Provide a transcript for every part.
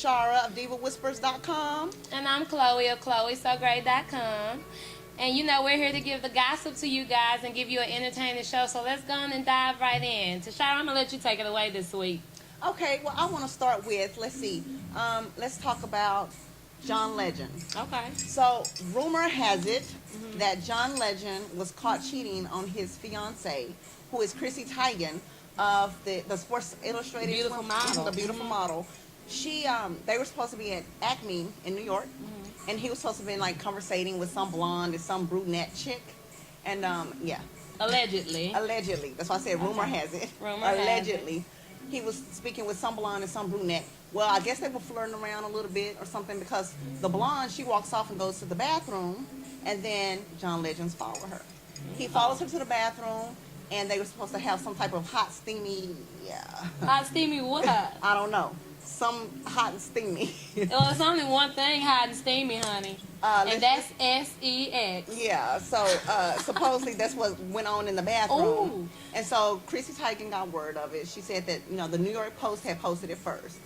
Toshira of DivaWhispers.com. And I'm Chloe of ChloeSoGreat.com. And you know, we're here to give the gossip to you guys and give you an entertaining show. So let's go on and dive right in. Toshira, I'm going to let you take it away this week. Okay, well, I want to start with, let's talk about John Legend. Okay. So, rumor has it that John Legend was caught cheating on his fiancee, who is Chrissy Teigen of the Sports Illustrated. Beautiful model. The beautiful model. They were supposed to be at Acme in New York, and he was supposed to be like conversating with some blonde and some brunette chick, and yeah. Allegedly. That's why I said rumor has it. Allegedly. He was speaking with some blonde and some brunette. Well, I guess they were flirting around a little bit or something, because the blonde, she walks off and goes to the bathroom, and then John Legend's followed her. He follows her to the bathroom, and they were supposed to have some type of hot, steamy, Hot, steamy what? I don't know. Some hot and steamy. Well, it's only one thing, hot and steamy, honey. And that's sex. Yeah, so supposedly that's what went on in the bathroom. Ooh. And so Chrissy Teigen got word of it. She said that, the New York Post had posted it first.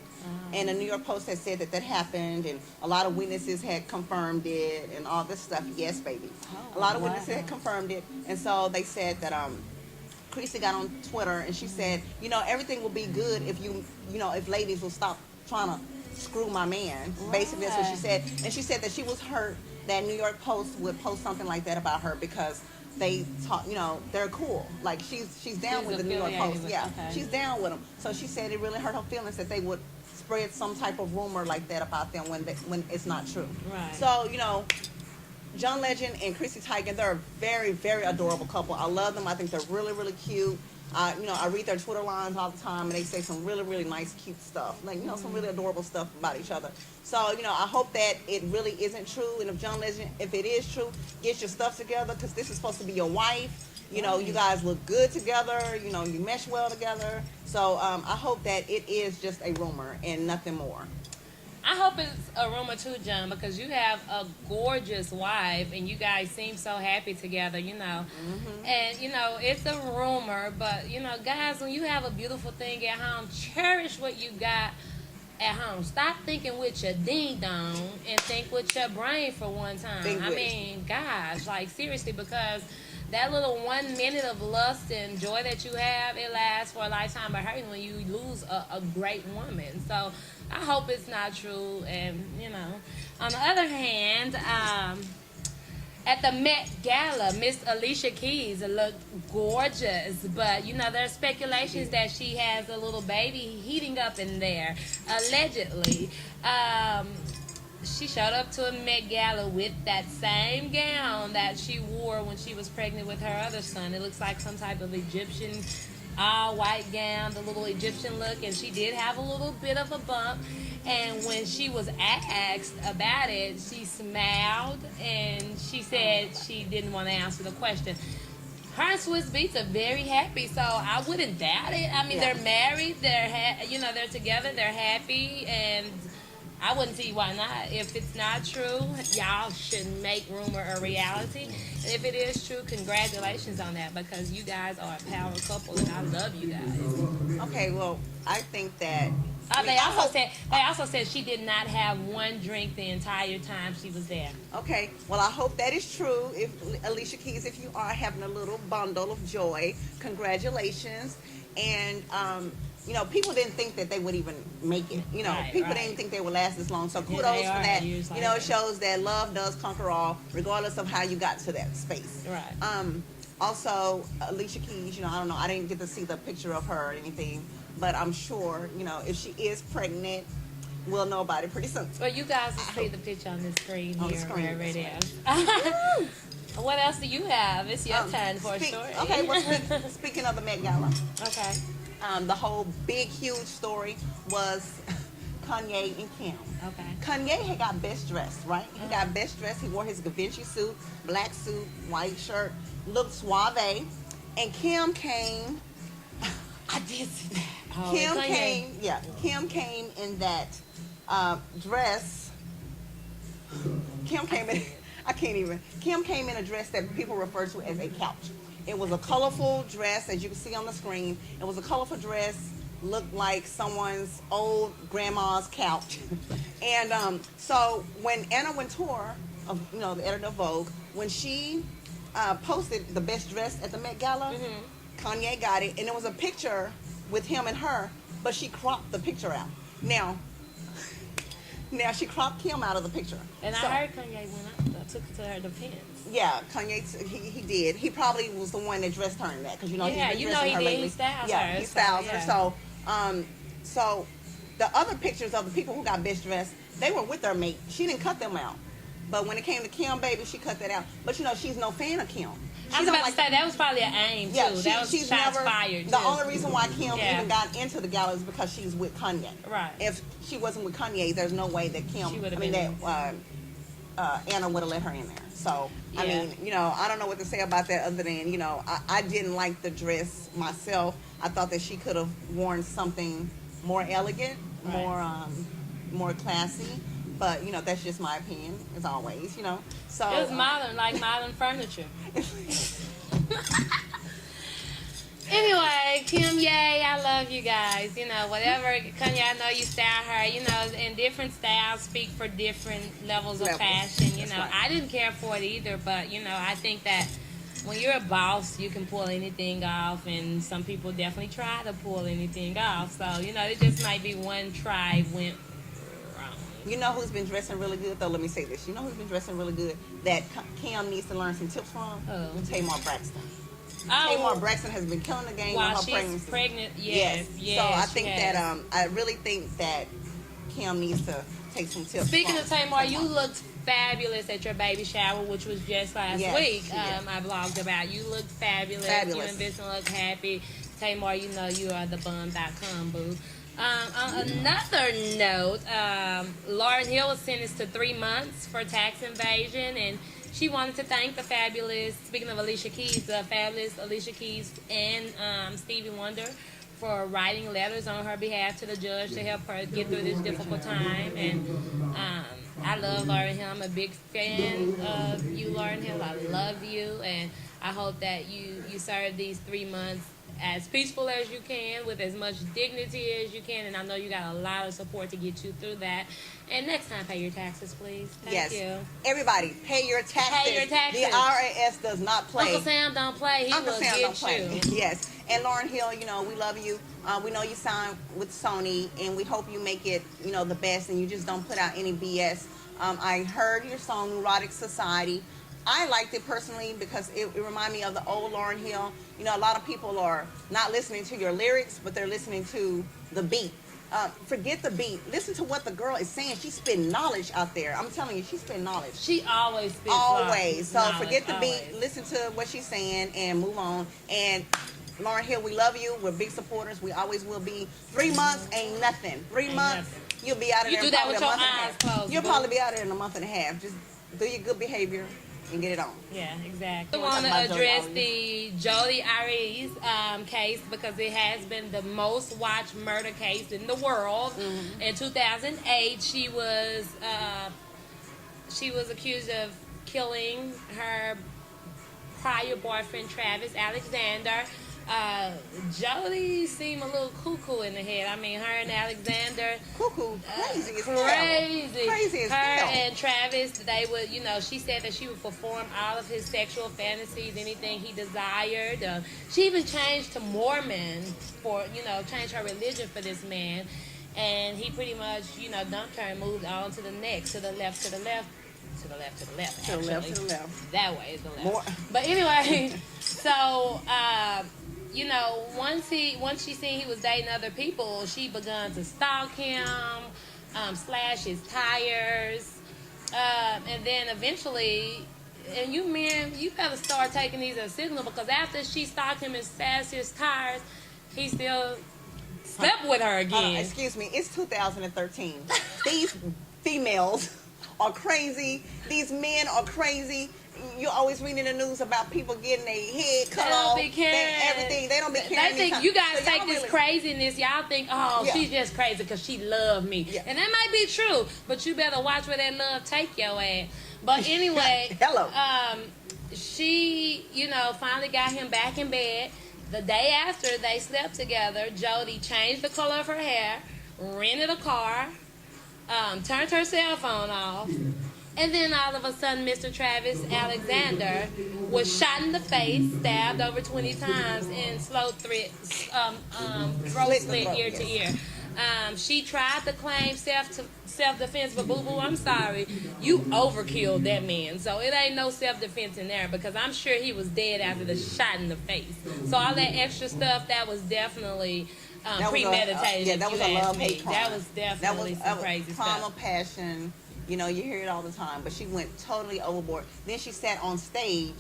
And the New York Post had said that happened, and a lot of witnesses had confirmed it and all this stuff. Yes, baby. A lot of witnesses had confirmed it. And so they said that Chrissy got on Twitter and she said, everything will be good if if ladies will stop trying to screw my man. Right. Basically, that's what she said. And she said that she was hurt that New York Post would post something like that about her, because they talk, they're cool. Like she's down with the New York Post. Yeah, okay. She's down with them. So she said it really hurt her feelings that they would spread some type of rumor like that about them when it's not true. Right. So, John Legend and Chrissy Teigen, they're a very, very adorable couple. I love them. I think they're really, really cute. I read their Twitter lines all the time, and they say some really, really nice, cute stuff. Like, some really adorable stuff about each other. So, I hope that it really isn't true. And if John Legend, if it is true, get your stuff together, because this is supposed to be your wife. You guys look good together. You mesh well together. So I hope that it is just a rumor and nothing more. I hope it's a rumor too, John, because you have a gorgeous wife and you guys seem so happy together, And, it's a rumor, but, guys, when you have a beautiful thing at home, cherish what you got at home. Stop thinking with your ding-dong and think with your brain for one time. Gosh, like, seriously, because that little 1 minute of lust and joy that you have, it lasts for a lifetime of hurting when you lose a great woman. So I hope it's not true. And, on the other hand, at the Met Gala, Miss Alicia Keys looked gorgeous. But, there's speculations that she has a little baby heating up in there, allegedly. She showed up to a Met Gala with that same gown that she wore when she was pregnant with her other son. It looks like some type of Egyptian all-white gown, the little Egyptian look, and she did have a little bit of a bump. And when she was asked about it, she smiled, and she said she didn't want to answer the question. Her and Swiss Beats are very happy, so I wouldn't doubt it. They're married, they're together, they're happy, and I wouldn't see why not. If it's not true, y'all should make rumor a reality. And if it is true, congratulations on that, because you guys are a power couple, and I love you guys. Okay, well, I think that they also said she did not have one drink the entire time she was there. Okay, well, I hope that is true. If Alicia Keys, if you are having a little bundle of joy, congratulations. And people didn't think that they would even make it. People didn't think they would last this long. So kudos for that. It shows that love does conquer all, regardless of how you got to that space. Right. Also, Alicia Keys, I don't know, I didn't get to see the picture of her or anything, but I'm sure, if she is pregnant, we'll know about it pretty soon. Well, you guys will see the picture on the screen on here, the screen, wherever it is. What else do you have? It's your turn for a story. Okay, well, speaking of the Met Gala. Okay. The whole big, huge story was Kanye and Kim. Okay. Kanye had got best dressed, right? He got best dressed. He wore his Givenchy suit, black suit, white shirt, looked suave. And Kim came. I did see that. Oh, Kim came in that dress. Kim came in. Kim came in a dress that people refer to as a couch. It was a colorful dress, as you can see on the screen. It was a colorful dress, looked like someone's old grandma's couch. And so when Anna Wintour, the editor of Vogue, when she posted the best dress at the Met Gala, Kanye got it, and there was a picture with him and her, but she cropped the picture out. Now she cropped Kim out of the picture. And I heard Kanye went up, took it to her defense. Yeah, Kanye, he did. He probably was the one that dressed her in that, because he he's been dressing her lately. He styles her. Yeah, he styles her. So the other pictures of the people who got best dressed, they were with their mate. She didn't cut them out. But when it came to Kim, baby, she cut that out. But she's no fan of Kim. I was about to say, that was probably an aim, too. Yeah, that was she's shots never, fired, too. The only reason why Kim even got into the gala is because she's with Kanye. Right. If she wasn't with Kanye, there's no way that Anna would have let her in there. So, I mean, I don't know what to say about that other than, I didn't like the dress myself. I thought that she could have worn something more elegant, more classy. But, that's just my opinion, as always, So it was modern, like modern furniture. Anyway, Kim, yay, I love you guys. Whatever, Kanye, I know you style her, and different styles speak for different levels of fashion, Right. I didn't care for it either, but, I think that when you're a boss, you can pull anything off, and some people definitely try to pull anything off. So, it just might be one try went wrong. You know who's been dressing really good, though? Let me say this. You know who's been dressing really good that Kim needs to learn some tips from? Tamar Braxton. Tamar Braxton has been killing the game with her pregnancy. Pregnant, yes. So I think that I really think that Kim needs to take some tips. Speaking of Tamar, you looked fabulous at your baby shower, which was just last week. I vlogged about. You looked fabulous. You and Vincent look happy. Tamar, you are the bum.com, boo. On another note, Lauryn Hill was sentenced to 3 months for tax evasion, and she wanted to thank the fabulous, speaking of Alicia Keys, the fabulous Alicia Keys and Stevie Wonder for writing letters on her behalf to the judge to help her get through this difficult time. And I love Lauryn Hill. I'm a big fan of you, Lauryn Hill. I love you, and I hope that you serve these 3 months as peaceful as you can, with as much dignity as you can, and I know you got a lot of support to get you through that. And next time, pay your taxes, please. Thank you. Everybody, pay your taxes. Pay your taxes. The IRS does not play. Uncle Sam don't play. He Uncle will Sam get don't play. you. Yes. And Lauryn Hill, we love you. We know you signed with Sony, and we hope you make it, the best, and you just don't put out any BS. I heard your song, Neurotic Society. I liked it personally because it reminded me of the old Lauryn Hill. A lot of people are not listening to your lyrics, but they're listening to the beat. Forget the beat. Listen to what the girl is saying. She's spitting knowledge out there. I'm telling you, she's spitting knowledge. She always spits Always. So knowledge. Forget the beat. Listen to what she's saying and move on. And Lauryn Hill, we love you. We're big supporters. We always will be. 3 months ain't nothing. 3 months, you'll be out of there in probably a month and a half. Closed, you'll probably be out of there in a month and a half. Just do your good behavior and get it on. Yeah, exactly. I want to address the Jodi Arias case because it has been the most watched murder case in the world. In 2008, she was accused of killing her prior boyfriend, Travis Alexander. Jodi seemed a little cuckoo in the head. I mean, her and Alexander. Cuckoo, crazy as hell. Crazy as hell. Her and Travis, they would, she said that she would perform all of his sexual fantasies, anything he desired. She even changed to Mormon for, changed her religion for this man. And he pretty much, dumped her and moved on to the next, to the left, to the left. To the left, actually. To the left. That way is the left. But anyway, so, once she seen he was dating other people, she begun to stalk him, slash his tires, and then eventually, and you men, you better start taking these as a signal, because after she stalked him and slashed his tires, he still slept with her again. Excuse me, it's 2013. These females are crazy. These men are crazy. You're always reading the news about people getting their head cut off. They don't be caring. Everything. They don't be caring. They think you guys take this craziness. Y'all think, she's just crazy because she loved me. Yeah. And that might be true, but you better watch where that love take your ass. But anyway, hello. She, finally got him back in bed. The day after they slept together, Jody changed the color of her hair, rented a car, turned her cell phone off, and then all of a sudden, Mr. Travis Alexander was shot in the face, stabbed over 20 times, and throat slit ear to ear. She tried to claim self-defense, but boo-boo, I'm sorry, you overkilled that man. So it ain't no self-defense in there, because I'm sure he was dead after the shot in the face. So all that extra stuff, that was definitely premeditated. That was a love-hate crime. That was definitely some crazy trauma, stuff. passion. You know, you hear it all the time, but she went totally overboard. Then she sat on stage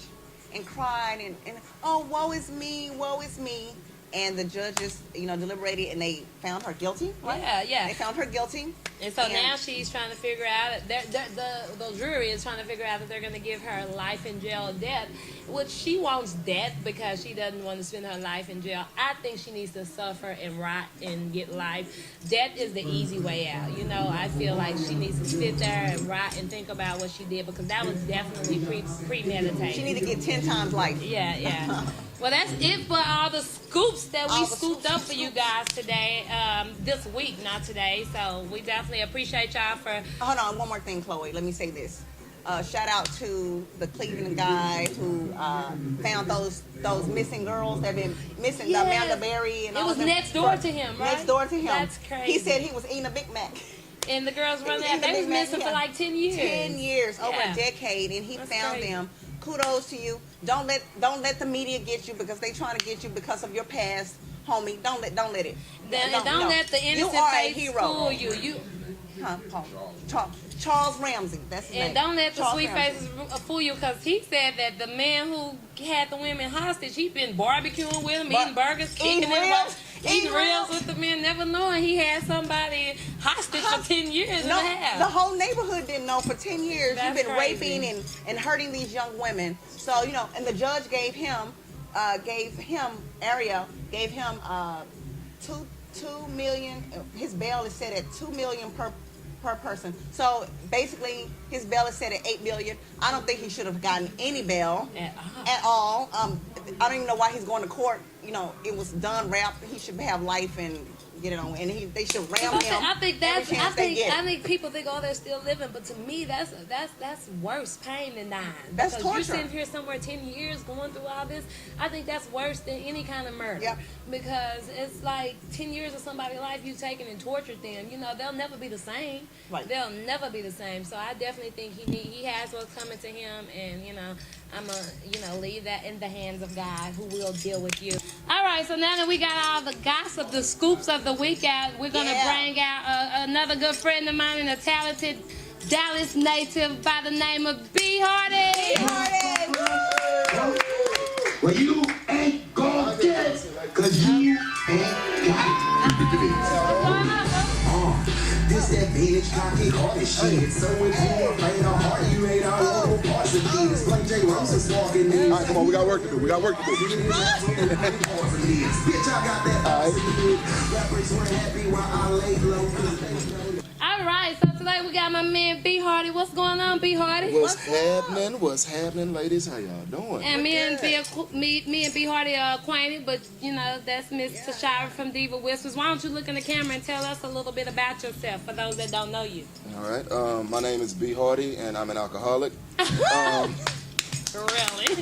and cried and oh, woe is me, woe is me. And the judges, deliberated, and they found her guilty, right? Yeah. They found her guilty. And so now she's trying to figure out, the jury is trying to figure out that they're going to give her life in jail or death, which she wants death because she doesn't want to spend her life in jail. I think she needs to suffer and rot and get life. Death is the easy way out. I feel like she needs to sit there and rot and think about what she did, because that was definitely premeditated. She needs to get 10 times life. Yeah. Well, that's it for all the scoops that we scooped up for you guys today, this week, not today. So we definitely appreciate y'all for... Hold on, one more thing, Chloe. Let me say this. Shout out to the Cleveland guy who found those missing girls that have been missing, Yes. Amanda Berry and all It of was them. next door to him, right? Next door to him. That's crazy. He said he was eating a Big Mac. And the girls running Eating out. They the was Big Mac, missing for like 10 years. 10 years, over Yeah. a decade, and he That's found crazy. them. Kudos to you. Don't let the media get you, because they trying to get you because of your past, homie. Don't let it. Don't let the innocent you are face a hero. fool you. Charles Ramsey. That's his name. And don't let the Charles sweet Ramsey. faces fool you, because he said that the man who had the women hostage, he been barbecuing with them, eating burgers, kicking eating ribs with the men, never knowing he had somebody hostage for 10 years and a half. The whole neighborhood didn't know for 10 years. That's You've been crazy. raping and hurting these young women. So, and the judge gave him $2 million. His bail is set at $2 million per person. So basically, his bail is set at $8 million. I don't think he should have gotten any bail at all. I don't even know why he's going to court. It was done, wrapped. He should have life and get it on. And they should ram him. I think people think, oh, they're still living, but to me, that's worse pain than dying. That's because torture. You're sitting here somewhere 10 years going through all this. I think that's worse than any kind of murder. Yep. Because it's like 10 years of somebody's life you've taken and tortured them. They'll never be the same. Right. They'll never be the same. So I definitely think he has what's coming to him, and I'm gonna leave that in the hands of God, who will deal with you. All right, so now that we got all the gossip, the scoops of the week out, we're gonna bring out another good friend of mine and a talented Dallas native by the name of B. Hardy. B. Hardy. Well, you ain't gonna get it, cause you ain't got it. This that vintage cocky hardy shit. So if you played a hard, you ain't all over parts of these. Like Jay Roses walking in. All right, come on, we got work to do. Bitch, I got that. Rappers were happy while I laid low. All right, so today we got my man B. Hardy. What's going on, B. Hardy? What's happening? What's happening, ladies? How y'all doing? And me and B. Hardy are acquainted, but that's Miss Toshira from Diva Whispers. Why don't you look in the camera and tell us a little bit about yourself for those that don't know you? All right. My name is B. Hardy, and I'm an alcoholic. Really?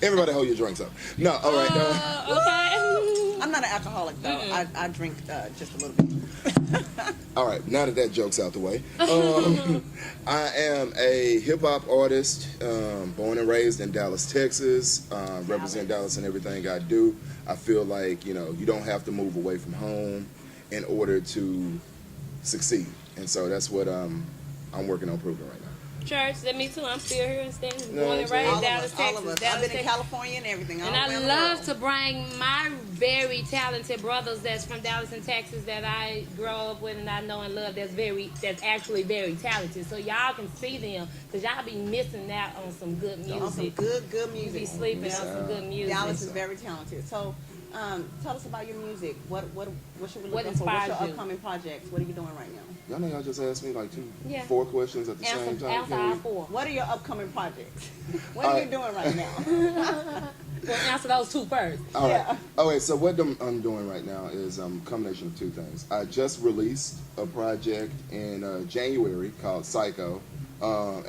Everybody hold your drinks up. No, all right. Okay. I'm not an alcoholic, though. I drink just a little bit. All right, now that joke's out the way. I am a hip-hop artist, born and raised in Dallas, Texas. Represent Dallas in everything I do. I feel like, you don't have to move away from home in order to succeed. And so that's what I'm working on proving right now. Church, that me too. I'm still here and staying. No, Born and all raised of Dallas, All Texas. of us. Dallas, I've been in Texas. California and everything. And I love to bring my very talented brothers that's from Dallas and Texas that I grow up with and I know and love that's actually very talented. So y'all can see them, because y'all be missing out on some good music. On some good You music. be sleeping on some good music. Dallas is very talented. So, tell us about your music. What should we look What for? inspires What's your you? upcoming projects? What are you doing right now? Y'all know y'all just asked me like Yeah. 4 questions at the same time. Answer all 4. What are your upcoming projects? What are you doing right now? Well, answer those two first. All right. Yeah. Okay, so what I'm doing right now is a combination of two things. I just released a project in January called Psycho.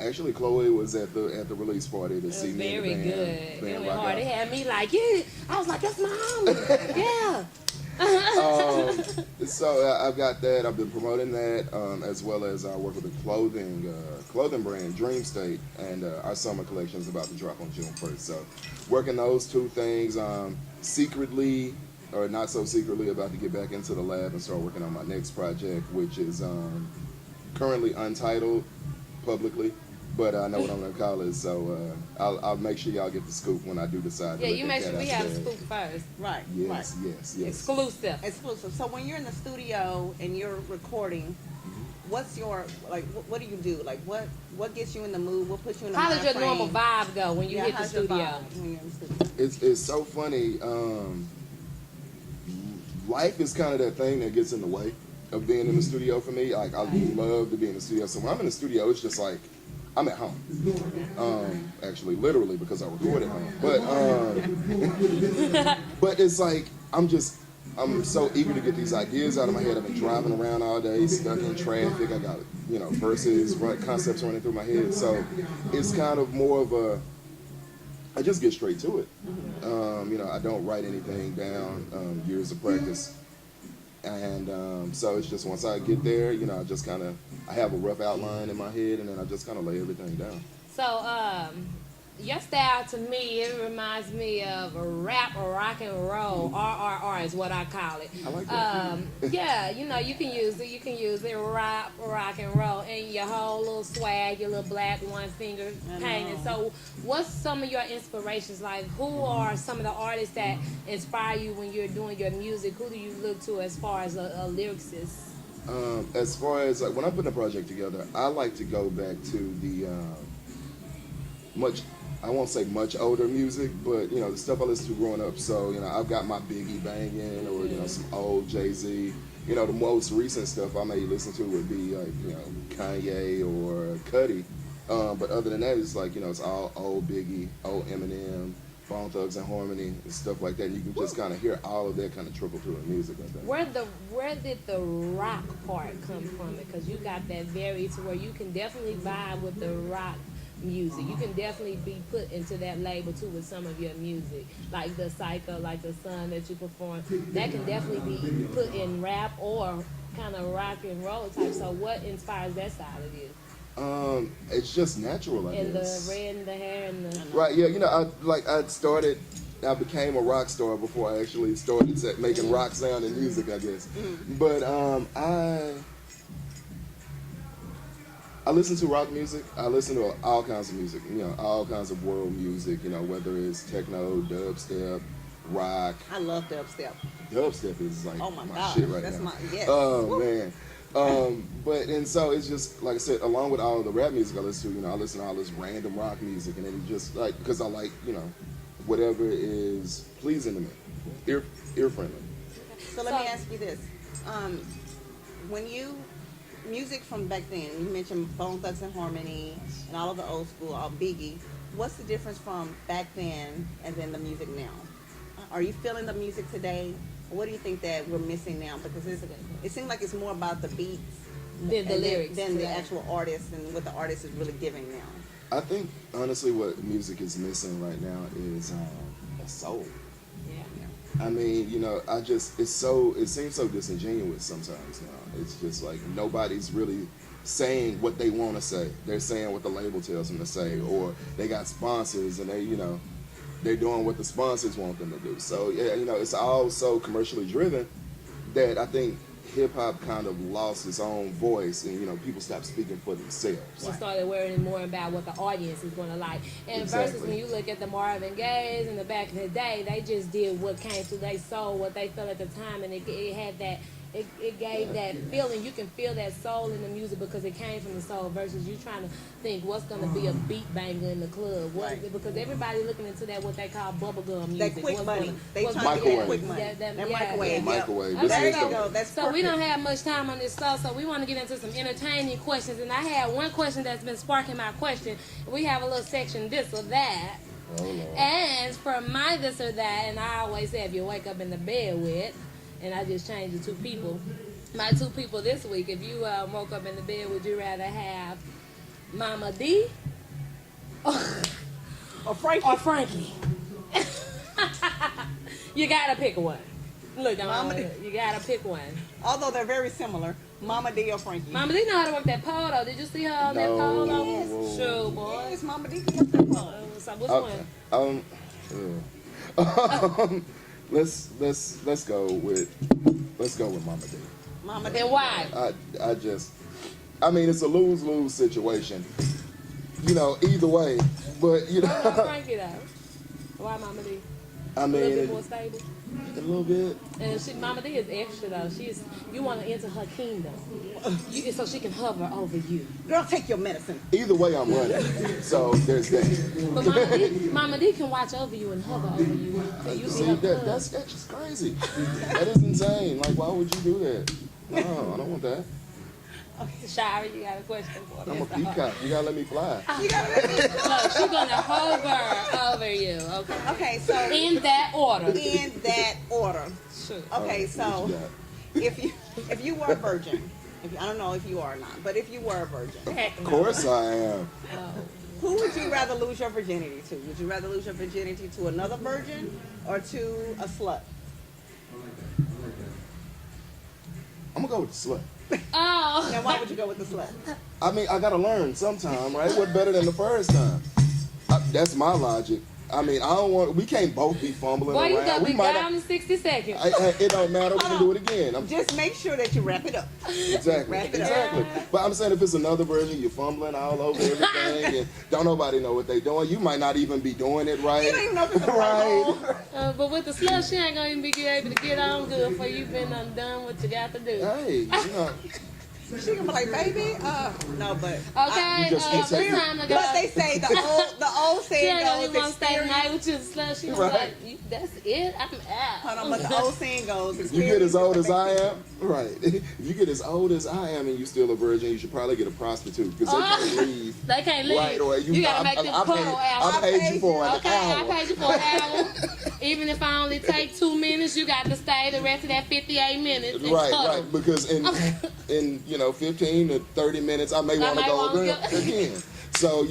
Actually, Chloe was at the release party to It see was me very and the good. band. It band went rock hard. out. They had me like, yeah. I was like, that's my homie. Yeah. So I've got that. I've been promoting that, as well as I work with a clothing brand, Dream State, and our summer collection is about to drop on June 1st. So working those two things, secretly or not so secretly, about to get back into the lab and start working on my next project, which is currently untitled publicly. But I know what I'm gonna call it, so I'll make sure y'all get the scoop when I do decide. Yeah, to you let make that sure we cat have out the the bag. scoop first. Right. Yes, Right. yes, yes. Exclusive. Exclusive. So when you're in the studio and you're recording, what's your what do you do? Like what gets you in the mood? What puts you in the How mind does your normal frame? vibe go when you hit the how's your studio? vibe when you're in the studio? It's so funny. Life is kind of that thing that gets in the way of being in the studio for me. Like I love to be in the studio. So when I'm in the studio, it's just like I'm at home. Actually, literally, because I record at home. But it's like I'm so eager to get these ideas out of my head. I've been driving around all day, stuck in traffic. I got verses, concepts running through my head. So it's kind of more of a I just get straight to it. I don't write anything down, years of practice. And so it's just once I get there, I just I have a rough outline in my head, and then I just kind of lay everything down. So, your style to me, it reminds me of a rap or rock and roll. RRR is what I call it. I like that. Yeah, you can use it. You can use it rock and roll, and your whole little swag, your little black one finger painting. So, what's some of your inspirations? Like, who are some of the artists that inspire you when you're doing your music? Who do you look to as far as a lyricist? As far as when I put a project together, I like to go back to the I won't say much older music, but the stuff I listened to growing up. So I've got my Biggie banging, or some old Jay-Z. The most recent stuff I may listen to would be like Kanye or Cudi. But other than that, it's like it's all old Biggie, old Eminem, Bone Thugs and Harmony, and stuff like that. And you can just kind of hear all of that kind of trickle through the music. I think. Where did the rock part come from? Because you got that very to where you can definitely vibe with the rock music. You can definitely be put into that label too with some of your music, like the Psycho, like the Sun that you perform. That can definitely be put in rap or kind of rock and roll type. So what inspires that side of you? It's just natural, I And guess. the red and the hair and the Right, yeah, I became a rock star before I actually started making rock sound and music, I guess. But I listen to rock music. I listen to all kinds of music, all kinds of world music, whether it's techno, dubstep, rock. I love dubstep. Dubstep is like Oh my my God, shit right that's now. yes. Oh man. And so it's just like I said, along with all of the rap music I listen to, I listen to all this random rock music, and then just like because I like whatever is pleasing to me, ear friendly. So let me ask you this: when you music from back then, you mentioned Bone Thugs and Harmony and all of the old school, all Biggie. What's the difference from back then and then the music now? Are you feeling the music today? Or what do you think that we're missing now? Because it seems like it's more about the beats the lyrics than the today. actual artist and what the artist is really giving now. I think honestly, what music is missing right now is a soul. Yeah. I mean, it seems so disingenuous sometimes now. It's just like nobody's really saying what they want to say. They're saying what the label tells them to say, or they got sponsors and they're doing what the sponsors want them to do. So yeah, it's all so commercially driven that I think hip hop kind of lost its own voice, and people stopped speaking for themselves. We started worrying more about what the audience is going to like. And Exactly. versus when you look at the Marvin Gayes in the back in the day, they just did what came to their soul, what they felt at the time, and it had that. It gave that feeling. You can feel that soul in the music because it came from the soul versus you trying to think what's going to be a beat banger in the club. Right. Because everybody looking into that what they call bubblegum music. That quick What's money. gonna- They what's trying to Microwave. get quick money. That That yeah, microwave. yeah. Yep. Microwave. Okay, There you so- go. That's So we perfect. don't have much time on this show, so we want to get into some entertaining questions. And I had one question that's been sparking my question. We have a little section, this or that. Oh, Lord. And for my this or that, and I always say if you wake up in the bed with, and I just changed the two people. My two people this week, if you woke up in the bed, would you rather have Mama D Or Frankie. or Frankie? You gotta pick one. Look, Mama D. you gotta pick one. Although they're very similar, Mama D or Frankie. Mama D know how to work that pole though. Did you see her on that pole though? Yes. Sure, boy. Yes, Mama D can work that pole. So which one? Let's go with Mama D. Mama D. And why? I mean, it's a lose-lose situation. You know, either way, but you Why know, Frankie though? Why Mama D? I A little bit mean, more stable. a little bit. And Mama D is extra though. You want to enter her kingdom, so she can hover over you. Girl, take your medicine. Either way, I'm running. So there's that. But Mama D can watch over you and hover over you. So you See, be her that's just crazy. That is insane. Like, why would you do that? No, I don't want that. Shira, you got a question for me? I'm a peacock. You gotta let me fly. You gotta let me Look, she's gonna hover over you. Okay. Okay, so In that order. in that order. Sure. Okay, What so you got? if you were a virgin, I don't know if you are or not, but if you were a virgin, Of course I am. who would you rather lose your virginity to? Would you rather lose your virginity to another virgin or to a slut? I'm gonna go with the slut. Oh. Now, why would you go with the slut? I mean, I gotta learn sometime, right? What better than the first time? That's my logic. I mean, we can't both be fumbling Boy, you around. gotta We be might down in 60 seconds. it don't matter. We can do it again. Just make sure that you wrap it up. Exactly. Wrap it up. Exactly. But I'm saying if it's another version, you're fumbling all over everything and don't nobody know what they doing. You might not even be doing it right. You don't even know if it's the right. right. But with the slut, she ain't gonna even be able to get on good before you've been undone what you got to do. Hey, you know. She gonna be like, baby, no, but Okay, You just it's can't say time to go. but they say the old She saying ain't gonna goes, even want to stay the experience. night with you, slut. She was Right. like, that's it? I'm out. Hold on, but the old saying goes, You get as old as I experience am, right? If you get as old as I am and you still a virgin, you should probably get a prostitute because they can't leave. They can't leave. Right away. You gotta make this puddle I out. paid you for an Okay, hour. I paid you for an hour. Even if I only take 2 minutes, you got to stay the rest of that 58 minutes and Right, cuddle. right. Because in 15 to 30 minutes, I may want to might go wanna again. So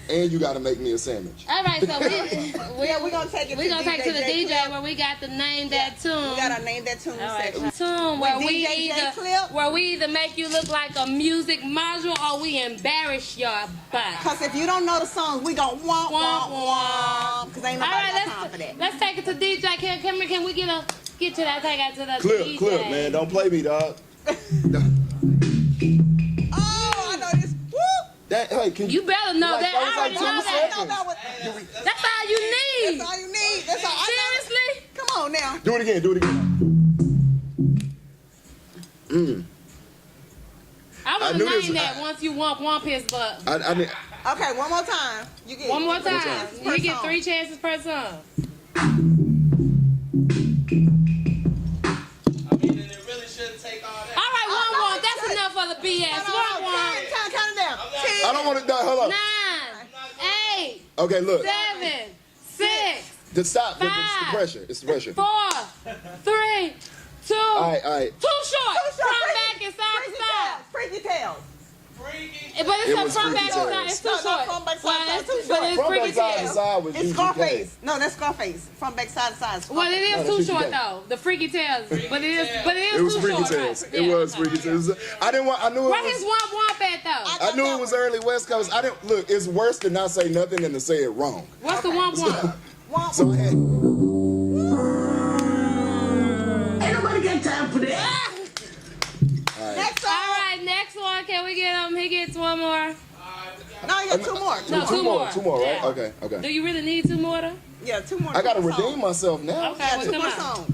and you got to make me a sandwich. All right, so Yeah, we're gonna take it we're gonna take it to the DJ Clip. where we got to name that tune. We gotta name that tune All right, section. tune where With we DJ Clip. either make you look like a music module or we embarrass your butt. Cause if you don't know the songs, we gon' womp womp womp. Cause ain't All nobody right, got time for that. let's take it to DJ. Can we get to that? Take it to the DJ. Clip, man. Don't play me, dog. Oh, I know this. Woo! Hey, can You better know Like, that. that was I already like 2 know that. I know that one. That's all you need. That's all you need. That's all. I know. Seriously? Come on now. do it again? Do it again. I I want to knew name this- that once you womp his butt. I mean, Okay, one more time. You get One more time. time. Per You get song. 3 chances per song. I mean, and it really shouldn't take all that. All right, one. That's enough for the BS. Count One. it down. I don't want to die. Hold on. 9, 8, Okay, look. 7, 6, To stop. It's the Five. pressure. It's the pressure. 4, 3, 2. All right. Too short. From back and side to side. Freaky Tales. Freaky. But it's It a was from back Freaky to side. Tales. It's too No, short. from back to Well, side, it's- too but short. it's From Freaky back side to Tales. side was It's UGK. Scarface. No, that's Scarface. From back side to side. Well, it is No, too that's short UGK. though. The Freaky Tales. But it is It was too Freaky short. Tales. Right? It Yeah. was Freaky Tales. I knew it Where his was. womp at though? I knew it was early West Coast. I didn't look. It's worse to not say nothing than to say it wrong. What's the womp? Womp. So I had, Ain't nobody got time for that. Next All song. right, next one. Can we get him? He gets one more. No, you got two more. No, two more, right? Yeah. Okay. Do you really need 2 more though? Yeah, two more. I gotta two more redeem songs. myself now. Okay, Yeah, well, two come more on. songs.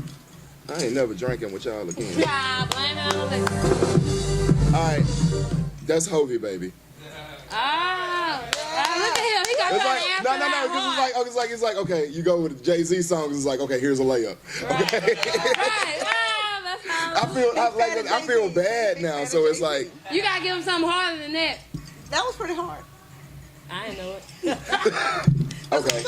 I ain't never drinking with y'all again. Ah, blame it on the liquor. All right, that's Hovey, baby. Ah, look at him. He got It's to like answer no, that because it's like okay, you go with the Jay-Z songs. It's like okay, here's a layup. Okay. Right. Ah, that's how. I feel bad now, so it's like You gotta give him something harder than that. That was pretty hard. I ain't know it. Okay.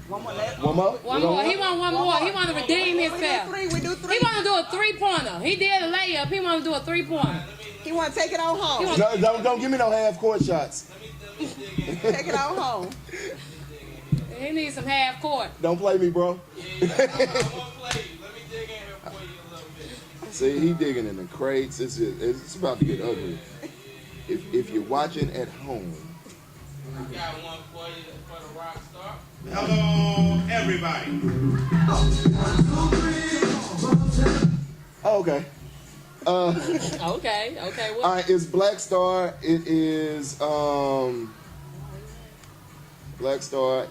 One more left. One more? One more. He want one more. He want to redeem himself. We do three. He want to do a 3-pointer. He did a layup. He want to do a 3-pointer. He want to take it on home. No, don't give me no half court shots. Take it on home. He needs some half court. Don't play me, bro. I'm gonna play you. Let me dig in here for you a little bit. See, he digging in the crates. It's about to get ugly. If you're watching at home. I got one for you for the rock star. Hello, everybody. Oh, okay. Okay. What? All right, it's Black Star. It is Black Star.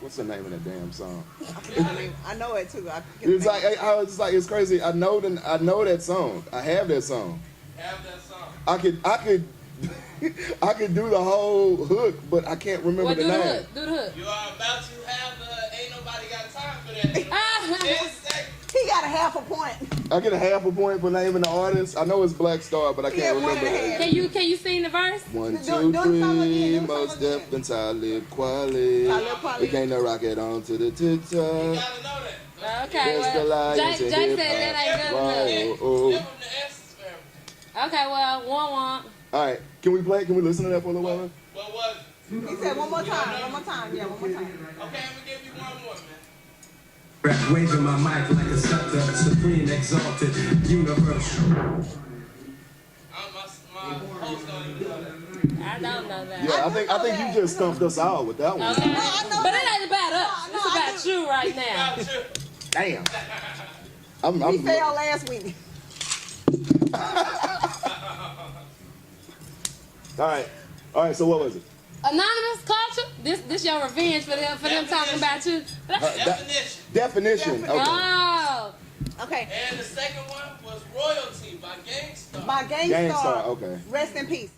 What's the name of that damn song? I know it too. It's like it's crazy. I know that song. I have that song. Have that song. I could do the whole hook, but I can't remember What, the do the name. hook. Do the hook. You are about to have ain't nobody got time for that. 10 seconds. He got a half a point. I get a half a point for naming the artist. I know it's Black Star, but I can't Yeah, one remember. and a half. Can you sing the verse? 1, Do 2, the song 3, again, do the most song again. deaf and Talib Kweli. Talib Kweli. We can't no rocket on to the You TikTok. gotta know that. Okay. There's the Well, lions Jake and said hip that ain't good hop. enough. Give Oh. them the essence, fam. Okay. Well, 1-1. All right, can we play? Can we listen to that for a little while? What was it? He said one more time. One more time. Yeah, one more time. Okay, I'm gonna give you one more, man. Rap waving my mic like a scepter, supreme, exalted, universal. My host don't even know that. I don't know that. Yeah, I think you just stumped us out with that one. Okay. I know But that. it ain't about us. No, It's I about you right now. About you. Damn. He failed last week. All right. So what was it? Anonymous culture. This your revenge for them talking about you. Definition. Definition. Okay. Oh. Okay. And the second one was royalty by Gangstar. By Gangstar. Gangstar, okay. Rest in peace.